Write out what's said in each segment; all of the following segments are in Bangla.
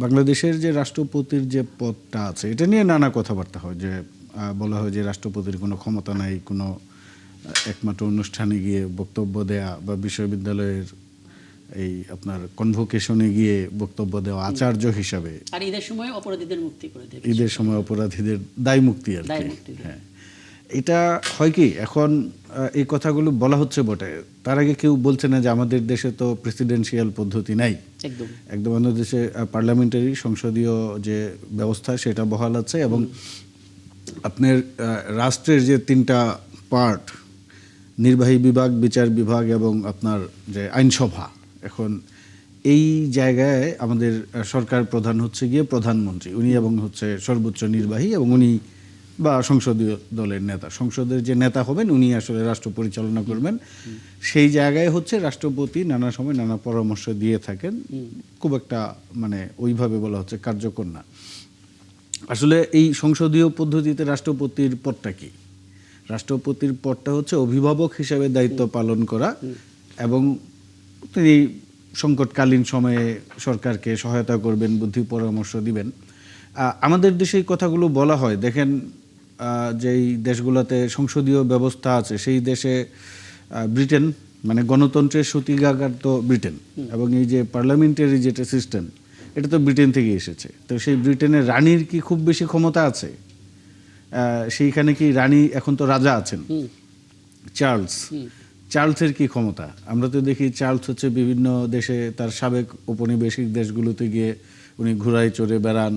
বাংলাদেশের যে রাষ্ট্রপতির যে পদটা আছে এটা নিয়ে নানা কথাবার্তা হয়, যে বলা হয় যে রাষ্ট্রপতির কোনো ক্ষমতা নাই, কোনো একমাত্র অনুষ্ঠানে গিয়ে বক্তব্য দেয়া বা বিশ্ববিদ্যালয়ের এই আপনার কনভোকেশনে গিয়ে বক্তব্য দেওয়া আচার্য হিসাবে, আর ঈদের সময় অপরাধীদের মুক্তি করে দেবে, ঈদের সময় অপরাধীদের দায় মুক্তি আর কি। হ্যাঁ, এটা হয় কি এখন এই কথাগুলো বলা হচ্ছে বটে, তার আগে কেউ বলছে না যে আমাদের দেশে তো প্রেসিডেন্সিয়াল পদ্ধতি নাই, একদম আমাদের দেশে পার্লামেন্টারি সংসদীয় যে ব্যবস্থা সেটা বহাল আছে, এবং আপনার রাষ্ট্রের যে তিনটা পার্ট, নির্বাহী বিভাগ, বিচার বিভাগ এবং আপনার যে আইনসভা, এখন এই জায়গায় আমাদের সরকার প্রধান হচ্ছে গিয়ে প্রধানমন্ত্রী, উনি এবং হচ্ছে সর্বোচ্চ নির্বাহী, এবং উনি বা সংসদীয় দলের নেতা, সংসদের যে নেতা হবেন উনি আসলে রাষ্ট্র পরিচালনা করবেন। সেই জায়গায় হচ্ছে রাষ্ট্রপতি নানা সময় নানা পরামর্শ দিয়ে থাকেন, খুব একটা মানে ওইভাবে বলা হচ্ছে কার্যকর না। আসলে এই সংসদীয় পদ্ধতিতে রাষ্ট্রপতির পদটা কি? রাষ্ট্রপতির পদটা হচ্ছে অভিভাবক হিসেবে দায়িত্ব পালন করা, এবং তিনি সংকটকালীন সময়ে সরকারকে সহায়তা করবেন, বুদ্ধি পরামর্শ দিবেন। আমাদের দেশে এই কথাগুলো বলা হয়, দেখেন যেই দেশগুলোতে সংসদীয় ব্যবস্থা আছে সেই দেশে ব্রিটেন, মানে গণতন্ত্রের সূতিকাগার তো ব্রিটেন, এবং এই যে পার্লামেন্টারি যেটা সিস্টেম এটা তো ব্রিটেন থেকে এসেছে। তো সেই ব্রিটেনের রানীর কি খুব বেশি ক্ষমতা আছে? সেইখানে কি রানী, এখন তো রাজা আছেন চার্লসের কি ক্ষমতা? আমরা তো দেখি চার্লস হচ্ছে বিভিন্ন দেশে তার সাবেক ঔপনিবেশিক দেশগুলোতে গিয়ে উনি ঘোড়ায় চড়ে বেড়ান,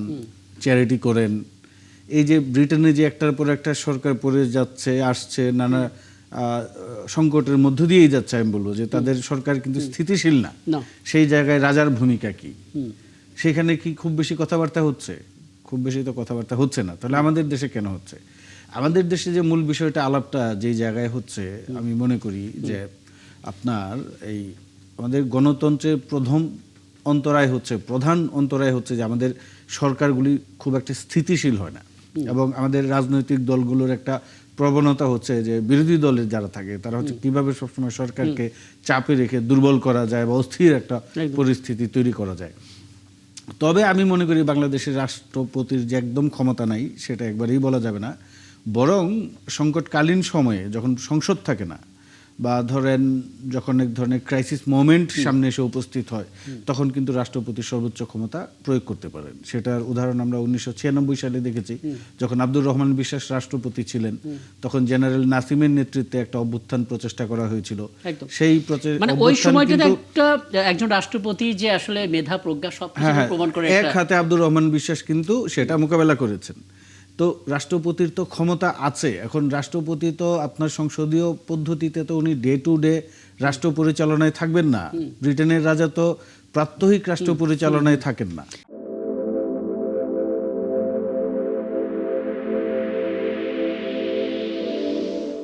চ্যারিটি করেন। এই যে ব্রিটেনে যে একটার পর একটা সরকার পড়ে যাচ্ছে, আসছে, নানা সংকটের মধ্য দিয়েই যাচ্ছে, আমি বলবো যে তাদের সরকার কিন্তু স্থিতিশীল না। সেই জায়গায় রাজার ভূমিকা কি? সেখানে কি খুব বেশি কথাবার্তা হচ্ছে? খুব বেশি তো কথাবার্তা হচ্ছে না। তাহলে আমাদের দেশে কেন হচ্ছে? আমাদের দেশে যে মূল বিষয়টা, আলাপটা যেই জায়গায় হচ্ছে, আমি মনে করি যে আপনার এই আমাদের গণতন্ত্রের প্রধান অন্তরায় হচ্ছে যে আমাদের সরকারগুলি খুব একটা স্থিতিশীল হয় না, এবং আমাদের রাজনৈতিক দলগুলোর একটা প্রবণতা হচ্ছে যে বিরোধী দলের যারা থাকে তারা হচ্ছে কিভাবে সবসময় সরকারকে চাপে রেখে দুর্বল করা যায় বা অস্থির একটা পরিস্থিতি তৈরি করা যায়। তবে আমি মনে করি বাংলাদেশের রাষ্ট্রপতির যে একদম ক্ষমতা নাই সেটা একবারেই বলা যাবে না, বরং সংকটকালীন সময়ে যখন সংসদ থাকে না, বা ধরেন যখন এক ধরনের ক্রাইসিস মোমেন্ট সামনে এসে উপস্থিত হয়, তখন কিন্তু রাষ্ট্রপতি সর্বোচ্চ ক্ষমতা প্রয়োগ করতে পারেন। সেটার উদাহরণ আমরা 1996 সালে দেখেছি, যখন আব্দুর রহমান বিশ্বাস রাষ্ট্রপতি ছিলেন, তখন জেনারেল নাসিমের নেতৃত্বে একটা অভ্যুত্থান প্রচেষ্টা করা হয়েছিল। সেই ওই সময়টাতে একজন রাষ্ট্রপতি যে আসলে মেধা প্রজ্ঞা সবকিছু প্রমাণ করে, এক হাতে আব্দুর রহমান বিশ্বাস কিন্তু সেটা মোকাবেলা করেছেন। তো রাষ্ট্রপতির তো ক্ষমতা আছে। এখন রাষ্ট্রপতি তো আপনার সংসদীয় পদ্ধতিতে তো উনি ডে টু ডে রাষ্ট্র পরিচালনায় থাকবেন না। ব্রিটেনের রাজা তো প্রাত্যহিক রাষ্ট্র পরিচালনায় থাকেন না।